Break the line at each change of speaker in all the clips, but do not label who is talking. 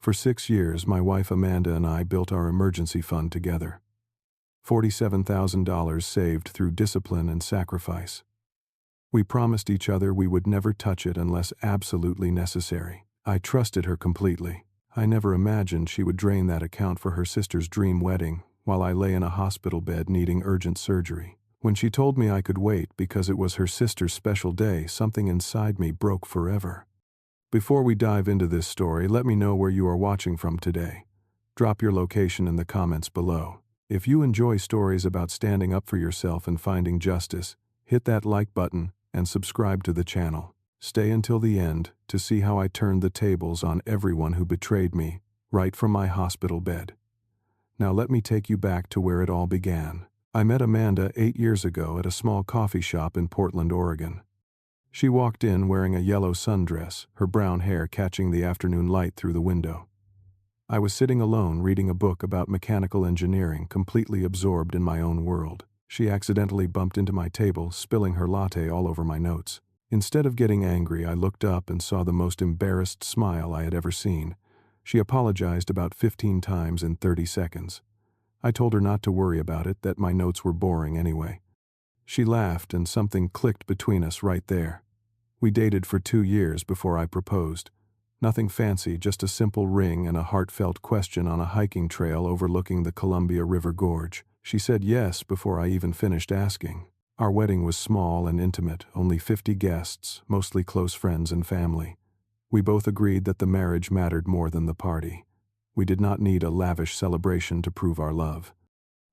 For 6 years, my wife Amanda and I built our emergency fund together. $47,000 saved through discipline and sacrifice. We promised each other we would never touch it unless absolutely necessary. I trusted her completely. I never imagined she would drain that account for her sister's dream wedding while I lay in a hospital bed needing urgent surgery. When she told me I could wait because it was her sister's special day, something inside me broke forever. Before we dive into this story, let me know where you are watching from today. Drop your location in the comments below. If you enjoy stories about standing up for yourself and finding justice, hit that like button and subscribe to the channel. Stay until the end to see how I turned the tables on everyone who betrayed me, right from my hospital bed. Now let me take you back to where it all began. I met Amanda 8 years ago at a small coffee shop in Portland, Oregon. She walked in wearing a yellow sundress, her brown hair catching the afternoon light through the window. I was sitting alone reading a book about mechanical engineering, completely absorbed in my own world. She accidentally bumped into my table, spilling her latte all over my notes. Instead of getting angry, I looked up and saw the most embarrassed smile I had ever seen. She apologized about 15 times in 30 seconds. I told her not to worry about it, that my notes were boring anyway. She laughed and something clicked between us right there. We dated for 2 years before I proposed. Nothing fancy, just a simple ring and a heartfelt question on a hiking trail overlooking the Columbia River Gorge. She said yes before I even finished asking. Our wedding was small and intimate, only 50 guests, mostly close friends and family. We both agreed that the marriage mattered more than the party. We did not need a lavish celebration to prove our love.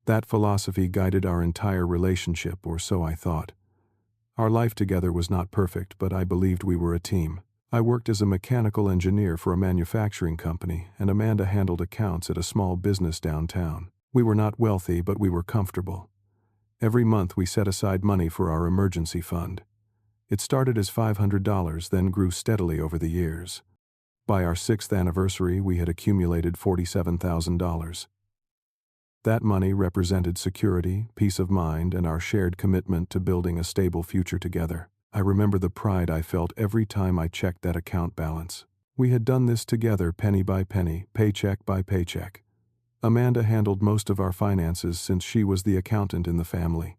That philosophy guided our entire relationship, or so I thought. Our life together was not perfect, but I believed we were a team. I worked as a mechanical engineer for a manufacturing company, and Amanda handled accounts at a small business downtown. We were not wealthy, but we were comfortable. Every month we set aside money for our emergency fund. It started as $500, then grew steadily over the years. By our 6th anniversary, we had accumulated $47,000. That money represented security, peace of mind, and our shared commitment to building a stable future together. I remember the pride I felt every time I checked that account balance. We had done this together, penny by penny, paycheck by paycheck. Amanda handled most of our finances since she was the accountant in the family.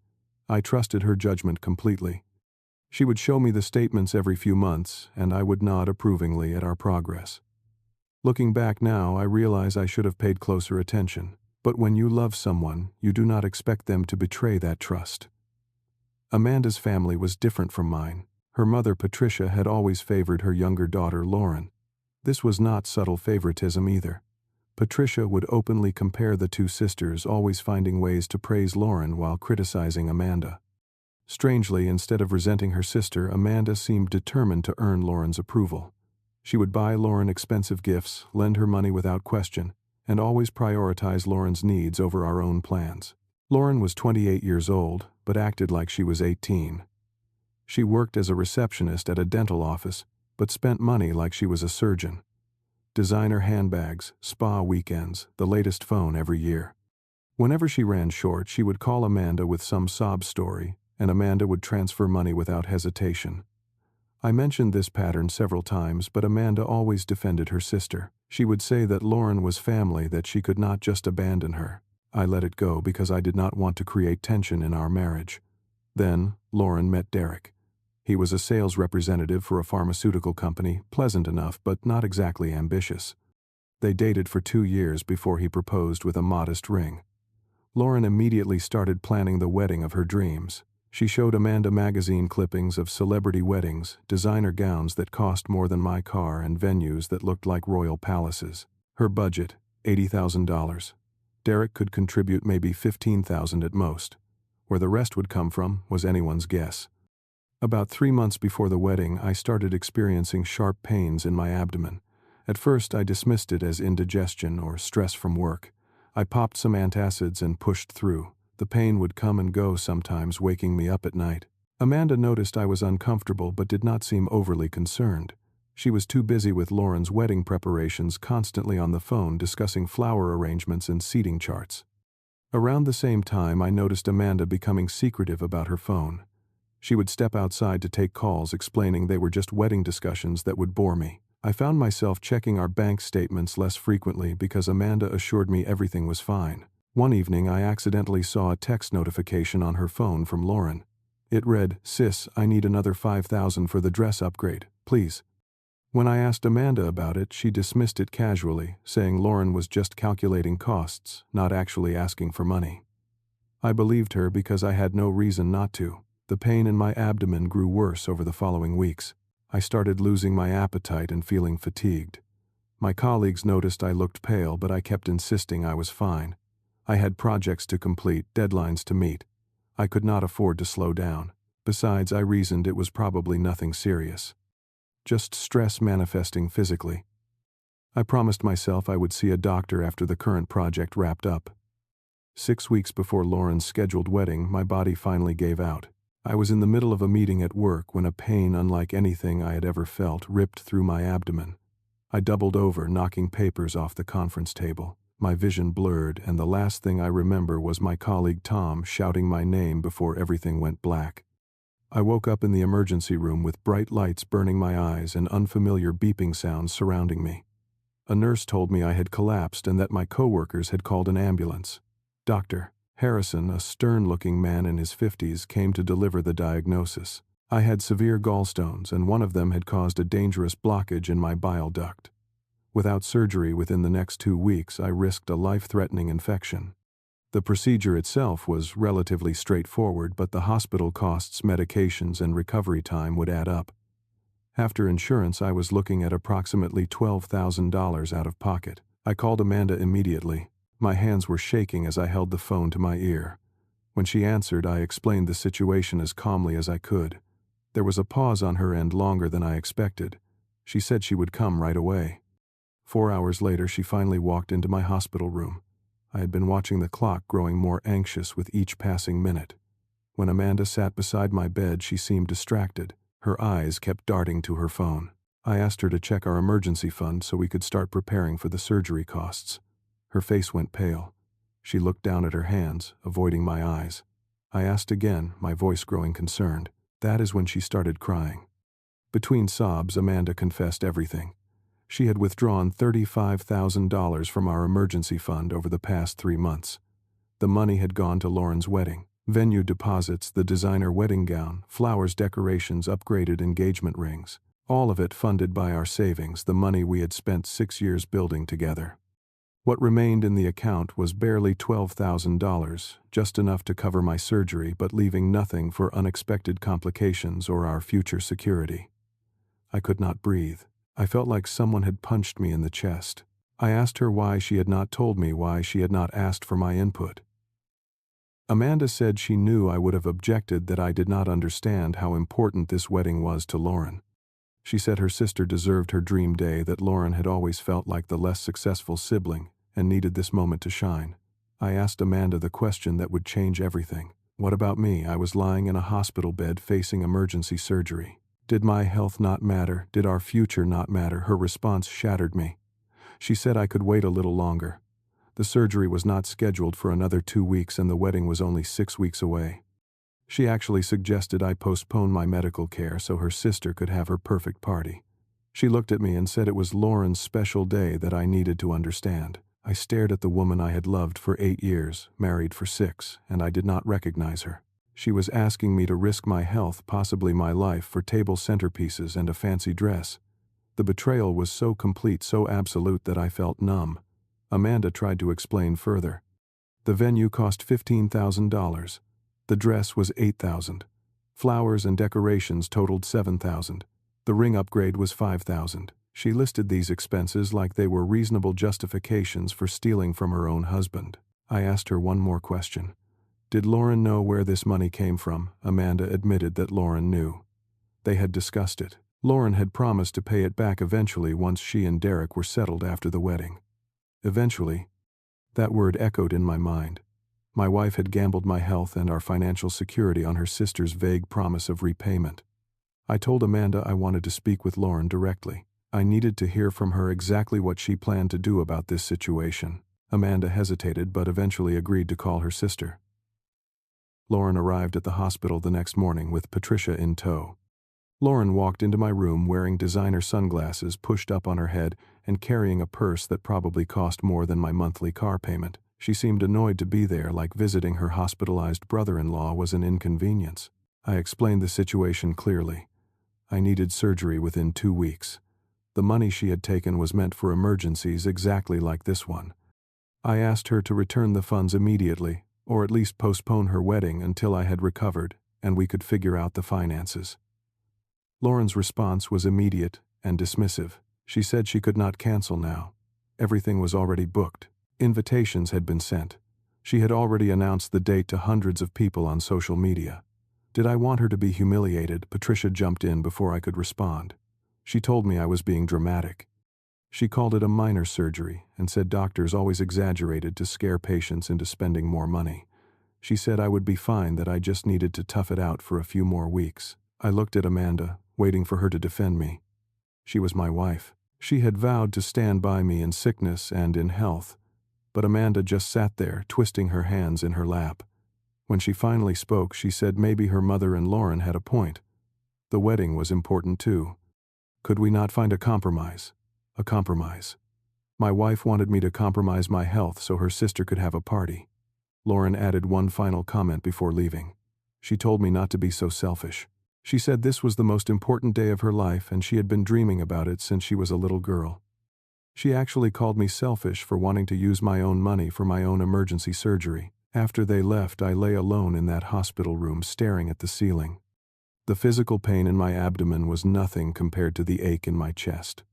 I trusted her judgment completely. She would show me the statements every few months, and I would nod approvingly at our progress. Looking back now, I realize I should have paid closer attention. But when you love someone, you do not expect them to betray that trust. Amanda's family was different from mine. Her mother, Patricia, had always favored her younger daughter, Lauren. This was not subtle favoritism either. Patricia would openly compare the two sisters, always finding ways to praise Lauren while criticizing Amanda. Strangely, instead of resenting her sister, Amanda seemed determined to earn Lauren's approval. She would buy Lauren expensive gifts, lend her money without question, and always prioritize Lauren's needs over our own plans. Lauren was 28 years old, but acted like she was 18. She worked as a receptionist at a dental office, but spent money like she was a surgeon. Designer handbags, spa weekends, the latest phone every year. Whenever she ran short, she would call Amanda with some sob story, and Amanda would transfer money without hesitation. I mentioned this pattern several times, but Amanda always defended her sister. She would say that Lauren was family, that she could not just abandon her. I let it go because I did not want to create tension in our marriage. Then, Lauren met Derek. He was a sales representative for a pharmaceutical company, pleasant enough but not exactly ambitious. They dated for 2 years before he proposed with a modest ring. Lauren immediately started planning the wedding of her dreams. She showed Amanda magazine clippings of celebrity weddings, designer gowns that cost more than my car, and venues that looked like royal palaces. Her budget, $80,000. Derek could contribute maybe $15,000 at most. Where the rest would come from was anyone's guess. About 3 months before the wedding, I started experiencing sharp pains in my abdomen. At first, I dismissed it as indigestion or stress from work. I popped some antacids and pushed through. The pain would come and go, sometimes waking me up at night. Amanda noticed I was uncomfortable but did not seem overly concerned. She was too busy with Lauren's wedding preparations, constantly on the phone discussing flower arrangements and seating charts. Around the same time, I noticed Amanda becoming secretive about her phone. She would step outside to take calls, explaining they were just wedding discussions that would bore me. I found myself checking our bank statements less frequently because Amanda assured me everything was fine. One evening I accidentally saw a text notification on her phone from Lauren. It read, "Sis, I need another $5,000 for the dress upgrade, please." When I asked Amanda about it, she dismissed it casually, saying Lauren was just calculating costs, not actually asking for money. I believed her because I had no reason not to. The pain in my abdomen grew worse over the following weeks. I started losing my appetite and feeling fatigued. My colleagues noticed I looked pale, but I kept insisting I was fine. I had projects to complete, deadlines to meet. I could not afford to slow down. Besides, I reasoned it was probably nothing serious. Just stress manifesting physically. I promised myself I would see a doctor after the current project wrapped up. 6 weeks before Lauren's scheduled wedding, my body finally gave out. I was in the middle of a meeting at work when a pain unlike anything I had ever felt ripped through my abdomen. I doubled over, knocking papers off the conference table. My vision blurred, and the last thing I remember was my colleague Tom shouting my name before everything went black. I woke up in the emergency room with bright lights burning my eyes and unfamiliar beeping sounds surrounding me. A nurse told me I had collapsed and that my coworkers had called an ambulance. Dr. Harrison, a stern-looking man in his 50s, came to deliver the diagnosis. I had severe gallstones, and one of them had caused a dangerous blockage in my bile duct. Without surgery within the next 2 weeks, I risked a life-threatening infection. The procedure itself was relatively straightforward, but the hospital costs, medications, and recovery time would add up. After insurance, I was looking at approximately $12,000 out of pocket. I called Amanda immediately. My hands were shaking as I held the phone to my ear. When she answered, I explained the situation as calmly as I could. There was a pause on her end longer than I expected. She said she would come right away. 4 hours later, she finally walked into my hospital room. I had been watching the clock, growing more anxious with each passing minute. When Amanda sat beside my bed, she seemed distracted. Her eyes kept darting to her phone. I asked her to check our emergency fund so we could start preparing for the surgery costs. Her face went pale. She looked down at her hands, avoiding my eyes. I asked again, my voice growing concerned. That is when she started crying. Between sobs, Amanda confessed everything. She had withdrawn $35,000 from our emergency fund over the past 3 months. The money had gone to Lauren's wedding. Venue deposits, the designer wedding gown, flowers, decorations, upgraded engagement rings. All of it funded by our savings, the money we had spent 6 years building together. What remained in the account was barely $12,000, just enough to cover my surgery, but leaving nothing for unexpected complications or our future security. I could not breathe. I felt like someone had punched me in the chest. I asked her why she had not told me, why she had not asked for my input. Amanda said she knew I would have objected, that I did not understand how important this wedding was to Lauren. She said her sister deserved her dream day, that Lauren had always felt like the less successful sibling and needed this moment to shine. I asked Amanda the question that would change everything. What about me? I was lying in a hospital bed facing emergency surgery. Did my health not matter? Did our future not matter? Her response shattered me. She said I could wait a little longer. The surgery was not scheduled for another 2 weeks and the wedding was only 6 weeks away. She actually suggested I postpone my medical care so her sister could have her perfect party. She looked at me and said it was Lauren's special day that I needed to understand. I stared at the woman I had loved for 8 years, married for 6, and I did not recognize her. She was asking me to risk my health, possibly my life, for table centerpieces and a fancy dress. The betrayal was so complete, so absolute, that I felt numb. Amanda tried to explain further. The venue cost $15,000. The dress was $8,000. Flowers and decorations totaled $7,000. The ring upgrade was $5,000. She listed these expenses like they were reasonable justifications for stealing from her own husband. I asked her one more question. Did Lauren know where this money came from? Amanda admitted that Lauren knew. They had discussed it. Lauren had promised to pay it back eventually once she and Derek were settled after the wedding. Eventually. That word echoed in my mind. My wife had gambled my health and our financial security on her sister's vague promise of repayment. I told Amanda I wanted to speak with Lauren directly. I needed to hear from her exactly what she planned to do about this situation. Amanda hesitated but eventually agreed to call her sister. Lauren arrived at the hospital the next morning with Patricia in tow. Lauren walked into my room wearing designer sunglasses pushed up on her head and carrying a purse that probably cost more than my monthly car payment. She seemed annoyed to be there, like visiting her hospitalized brother-in-law was an inconvenience. I explained the situation clearly. I needed surgery within 2 weeks. The money she had taken was meant for emergencies exactly like this one. I asked her to return the funds immediately, or at least postpone her wedding until I had recovered and we could figure out the finances. Lauren's response was immediate and dismissive. She said she could not cancel now. Everything was already booked. Invitations had been sent. She had already announced the date to hundreds of people on social media. Did I want her to be humiliated? Patricia jumped in before I could respond. She told me I was being dramatic. She called it a minor surgery and said doctors always exaggerated to scare patients into spending more money. She said I would be fine, that I just needed to tough it out for a few more weeks. I looked at Amanda, waiting for her to defend me. She was my wife. She had vowed to stand by me in sickness and in health, but Amanda just sat there, twisting her hands in her lap. When she finally spoke, she said maybe her mother and Lauren had a point. The wedding was important too. Could we not find a compromise? A compromise. My wife wanted me to compromise my health so her sister could have a party. Lauren added one final comment before leaving. She told me not to be so selfish. She said this was the most important day of her life and she had been dreaming about it since she was a little girl. She actually called me selfish for wanting to use my own money for my own emergency surgery. After they left, I lay alone in that hospital room staring at the ceiling. The physical pain in my abdomen was nothing compared to the ache in my chest.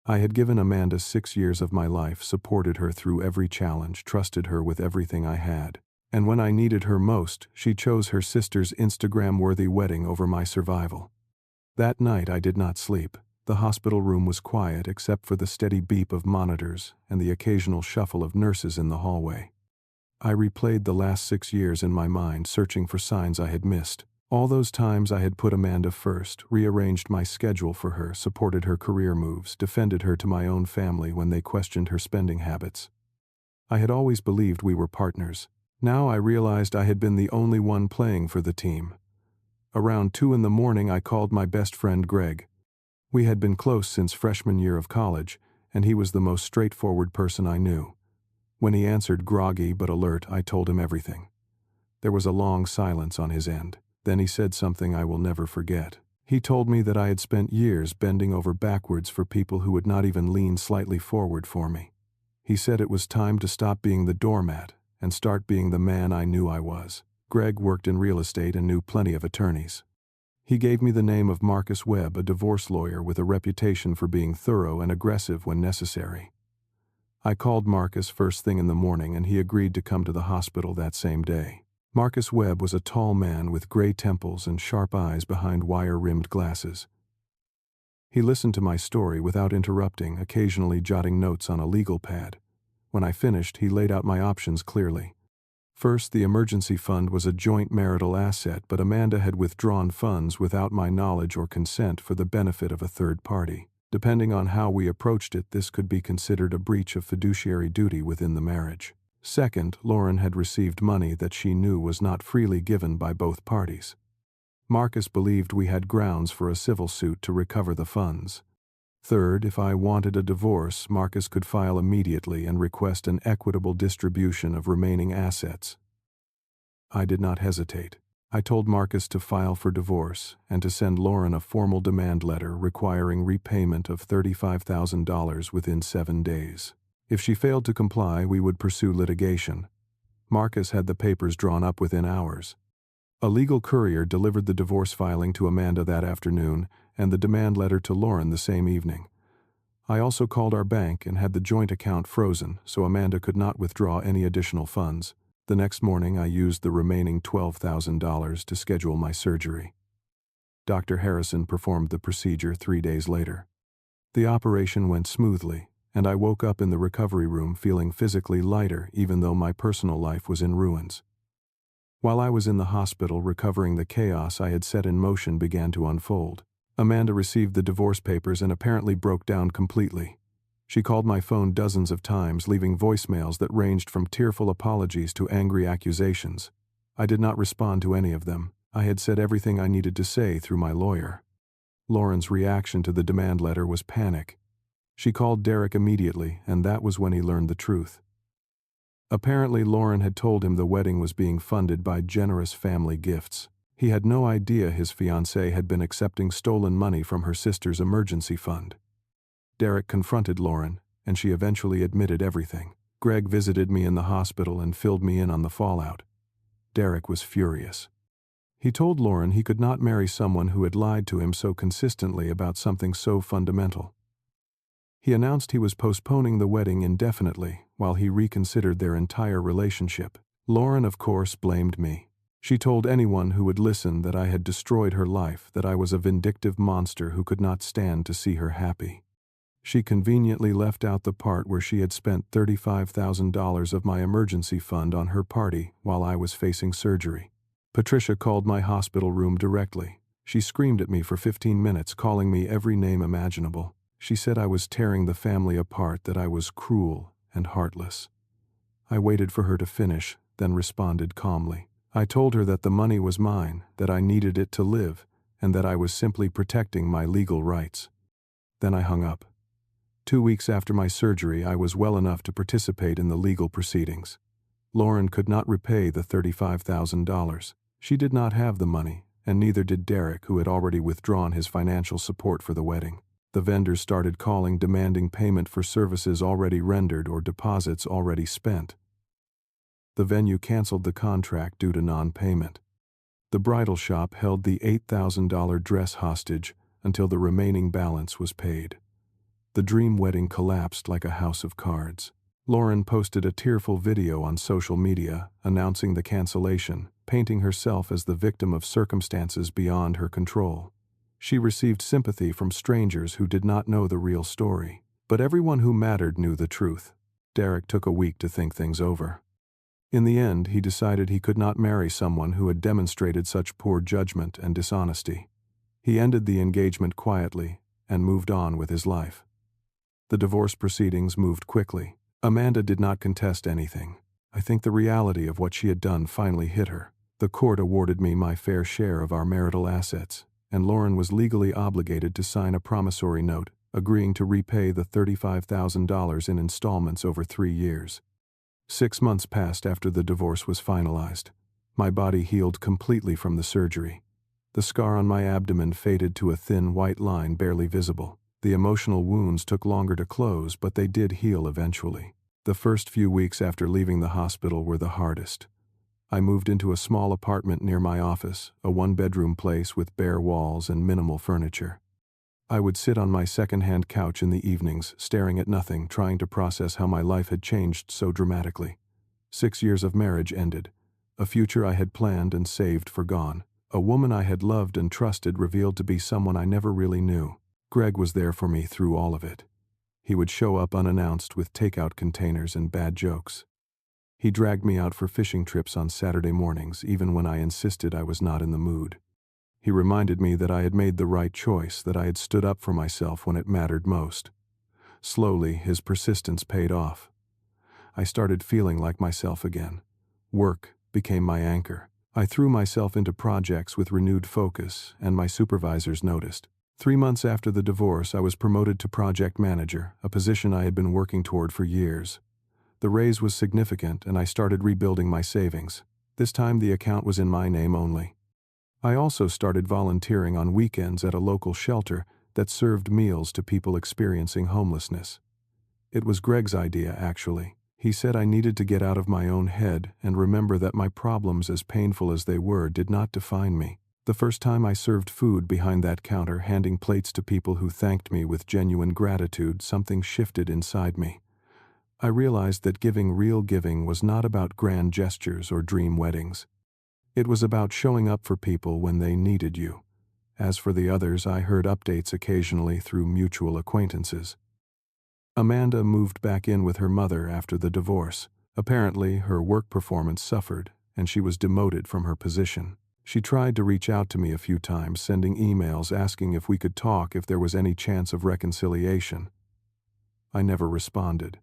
I had given Amanda 6 years of my life, supported her through every challenge, trusted her with everything I had. And when I needed her most, she chose her sister's Instagram-worthy wedding over my survival. That night I did not sleep. The hospital room was quiet except for the steady beep of monitors and the occasional shuffle of nurses in the hallway. I replayed the last 6 years in my mind, searching for signs I had missed. All those times I had put Amanda first, rearranged my schedule for her, supported her career moves, defended her to my own family when they questioned her spending habits. I had always believed we were partners. Now I realized I had been the only one playing for the team. Around 2 in the morning I called my best friend Greg. We had been close since freshman year of college, and he was the most straightforward person I knew. When he answered, groggy but alert, I told him everything. There was a long silence on his end. Then he said something I will never forget. He told me that I had spent years bending over backwards for people who would not even lean slightly forward for me. He said it was time to stop being the doormat and start being the man I knew I was. Greg worked in real estate and knew plenty of attorneys. He gave me the name of Marcus Webb, a divorce lawyer with a reputation for being thorough and aggressive when necessary. I called Marcus first thing in the morning and he agreed to come to the hospital that same day. Marcus Webb was a tall man with gray temples and sharp eyes behind wire-rimmed glasses. He listened to my story without interrupting, occasionally jotting notes on a legal pad. When I finished, he laid out my options clearly. First, the emergency fund was a joint marital asset, but Amanda had withdrawn funds without my knowledge or consent for the benefit of a third party. Depending on how we approached it, this could be considered a breach of fiduciary duty within the marriage. Second, Lauren had received money that she knew was not freely given by both parties. Marcus believed we had grounds for a civil suit to recover the funds. Third, if I wanted a divorce, Marcus could file immediately and request an equitable distribution of remaining assets. I did not hesitate. I told Marcus to file for divorce and to send Lauren a formal demand letter requiring repayment of $35,000 within 7 days. If she failed to comply, we would pursue litigation. Marcus had the papers drawn up within hours. A legal courier delivered the divorce filing to Amanda that afternoon and the demand letter to Lauren the same evening. I also called our bank and had the joint account frozen so Amanda could not withdraw any additional funds. The next morning, I used the remaining $12,000 to schedule my surgery. Dr. Harrison performed the procedure 3 days later. The operation went smoothly, and I woke up in the recovery room feeling physically lighter even though my personal life was in ruins. While I was in the hospital recovering, the chaos I had set in motion began to unfold. Amanda received the divorce papers and apparently broke down completely. She called my phone dozens of times, leaving voicemails that ranged from tearful apologies to angry accusations. I did not respond to any of them. I had said everything I needed to say through my lawyer. Lauren's reaction to the demand letter was panic. She called Derek immediately, and that was when he learned the truth. Apparently, Lauren had told him the wedding was being funded by generous family gifts. He had no idea his fiancée had been accepting stolen money from her sister's emergency fund. Derek confronted Lauren, and she eventually admitted everything. Greg visited me in the hospital and filled me in on the fallout. Derek was furious. He told Lauren he could not marry someone who had lied to him so consistently about something so fundamental. He announced he was postponing the wedding indefinitely while he reconsidered their entire relationship. Lauren, of course, blamed me. She told anyone who would listen that I had destroyed her life, that I was a vindictive monster who could not stand to see her happy. She conveniently left out the part where she had spent $35,000 of my emergency fund on her party while I was facing surgery. Patricia called my hospital room directly. She screamed at me for 15 minutes, calling me every name imaginable. She said I was tearing the family apart, that I was cruel and heartless. I waited for her to finish, then responded calmly. I told her that the money was mine, that I needed it to live, and that I was simply protecting my legal rights. Then I hung up. 2 weeks after my surgery, I was well enough to participate in the legal proceedings. Lauren could not repay the $35,000. She did not have the money, and neither did Derek, who had already withdrawn his financial support for the wedding. The vendors started calling, demanding payment for services already rendered or deposits already spent. The venue canceled the contract due to non-payment. The bridal shop held the $8,000 dress hostage until the remaining balance was paid. The dream wedding collapsed like a house of cards. Lauren posted a tearful video on social media announcing the cancellation, painting herself as the victim of circumstances beyond her control. She received sympathy from strangers who did not know the real story, but everyone who mattered knew the truth. Derek took a week to think things over. In the end, he decided he could not marry someone who had demonstrated such poor judgment and dishonesty. He ended the engagement quietly and moved on with his life. The divorce proceedings moved quickly. Amanda did not contest anything. I think the reality of what she had done finally hit her. The court awarded me my fair share of our marital assets, and Lauren was legally obligated to sign a promissory note, agreeing to repay the $35,000 in installments over 3 years. 6 months passed after the divorce was finalized. My body healed completely from the surgery. The scar on my abdomen faded to a thin white line barely visible. The emotional wounds took longer to close, but they did heal eventually. The first few weeks after leaving the hospital were the hardest. I moved into a small apartment near my office, a one-bedroom place with bare walls and minimal furniture. I would sit on my second-hand couch in the evenings, staring at nothing, trying to process how my life had changed so dramatically. 6 years of marriage ended. A future I had planned and saved for gone. A woman I had loved and trusted revealed to be someone I never really knew. Greg was there for me through all of it. He would show up unannounced with takeout containers and bad jokes. He dragged me out for fishing trips on Saturday mornings, even when I insisted I was not in the mood. He reminded me that I had made the right choice, that I had stood up for myself when it mattered most. Slowly, his persistence paid off. I started feeling like myself again. Work became my anchor. I threw myself into projects with renewed focus, and my supervisors noticed. 3 months after the divorce, I was promoted to project manager, a position I had been working toward for years. The raise was significant, and I started rebuilding my savings. This time the account was in my name only. I also started volunteering on weekends at a local shelter that served meals to people experiencing homelessness. It was Greg's idea, actually. He said I needed to get out of my own head and remember that my problems, as painful as they were, did not define me. The first time I served food behind that counter, handing plates to people who thanked me with genuine gratitude, something shifted inside me. I realized that real giving was not about grand gestures or dream weddings. It was about showing up for people when they needed you. As for the others, I heard updates occasionally through mutual acquaintances. Amanda moved back in with her mother after the divorce. Apparently, her work performance suffered, and she was demoted from her position. She tried to reach out to me a few times, sending emails asking if we could talk, if there was any chance of reconciliation. I never responded.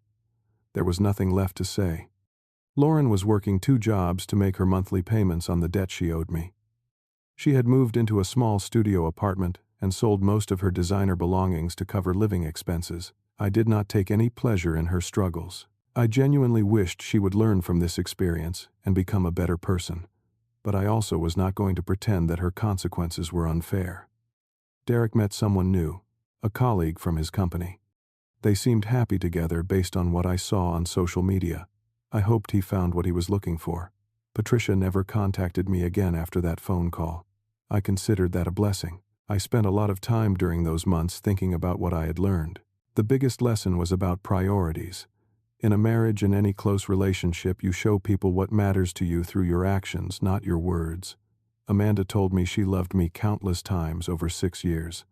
There was nothing left to say. Lauren was working 2 jobs to make her monthly payments on the debt she owed me. She had moved into a small studio apartment and sold most of her designer belongings to cover living expenses. I did not take any pleasure in her struggles. I genuinely wished she would learn from this experience and become a better person. But I also was not going to pretend that her consequences were unfair. Derek met someone new, a colleague from his company. They seemed happy together based on what I saw on social media. I hoped he found what he was looking for. Patricia never contacted me again after that phone call. I considered that a blessing. I spent a lot of time during those months thinking about what I had learned. The biggest lesson was about priorities. In a marriage and any close relationship, you show people what matters to you through your actions, not your words. Amanda told me she loved me countless times over 6 years.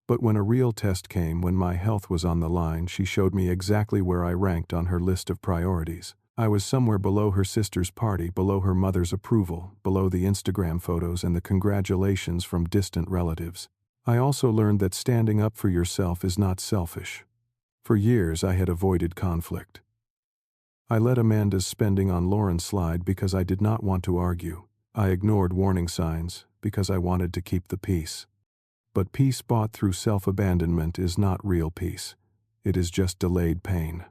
But when a real test came, when my health was on the line, she showed me exactly where I ranked on her list of priorities. I was somewhere below her sister's party, below her mother's approval, below the Instagram photos and the congratulations from distant relatives. I also learned that standing up for yourself is not selfish. For years I had avoided conflict. I let Amanda's spending on Lauren slide because I did not want to argue. I ignored warning signs because I wanted to keep the peace. But peace bought through self-abandonment is not real peace. It is just delayed pain.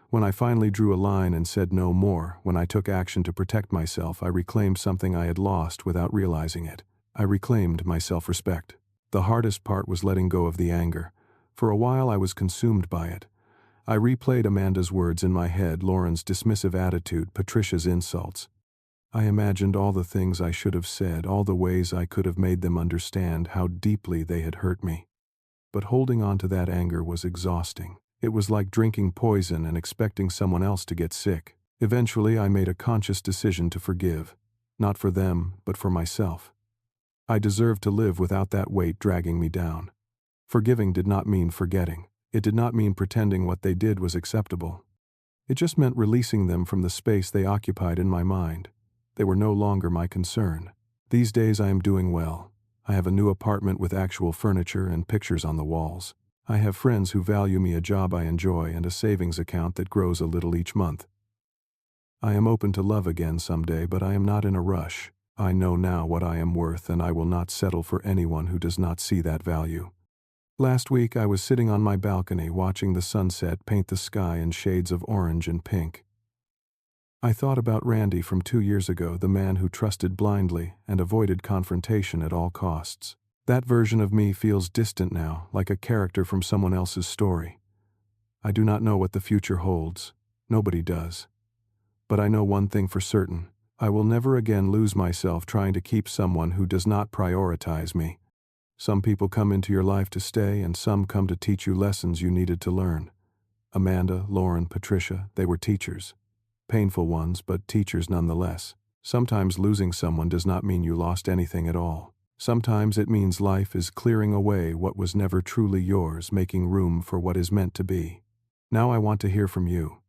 When I finally drew a line and said no more, when I took action to protect myself, I reclaimed something I had lost without realizing it. I reclaimed my self-respect. The hardest part was letting go of the anger. For a while I was consumed by it. I replayed Amanda's words in my head, Lauren's dismissive attitude, Patricia's insults. I imagined all the things I should have said, all the ways I could have made them understand how deeply they had hurt me. But holding on to that anger was exhausting. It was like drinking poison and expecting someone else to get sick. Eventually, I made a conscious decision to forgive. Not for them, but for myself. I deserved to live without that weight dragging me down. Forgiving did not mean forgetting. It did not mean pretending what they did was acceptable. It just meant releasing them from the space they occupied in my mind. They were no longer my concern. These days I am doing well. I have a new apartment with actual furniture and pictures on the walls. I have friends who value me, a job I enjoy, and a savings account that grows a little each month. I am open to love again someday, but I am not in a rush. I know now what I am worth, and I will not settle for anyone who does not see that value. Last week I was sitting on my balcony watching the sunset paint the sky in shades of orange and pink. I thought about Randy from 2 years ago, the man who trusted blindly and avoided confrontation at all costs. That version of me feels distant now, like a character from someone else's story. I do not know what the future holds. Nobody does. But I know one thing for certain. I will never again lose myself trying to keep someone who does not prioritize me. Some people come into your life to stay, and some come to teach you lessons you needed to learn. Amanda, Lauren, Patricia, they were teachers. Painful ones, but teachers nonetheless. Sometimes losing someone does not mean you lost anything at all. Sometimes it means life is clearing away what was never truly yours, making room for what is meant to be. Now I want to hear from you.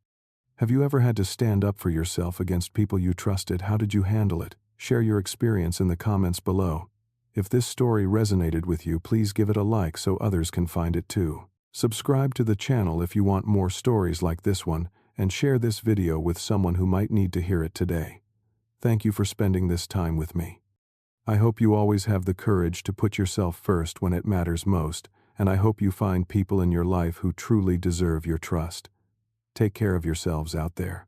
Have you ever had to stand up for yourself against people you trusted? How did you handle it? Share your experience in the comments below. If this story resonated with you, please give it a like so others can find it too. Subscribe to the channel if you want more stories like this one, and share this video with someone who might need to hear it today. Thank you for spending this time with me. I hope you always have the courage to put yourself first when it matters most, and I hope you find people in your life who truly deserve your trust. Take care of yourselves out there.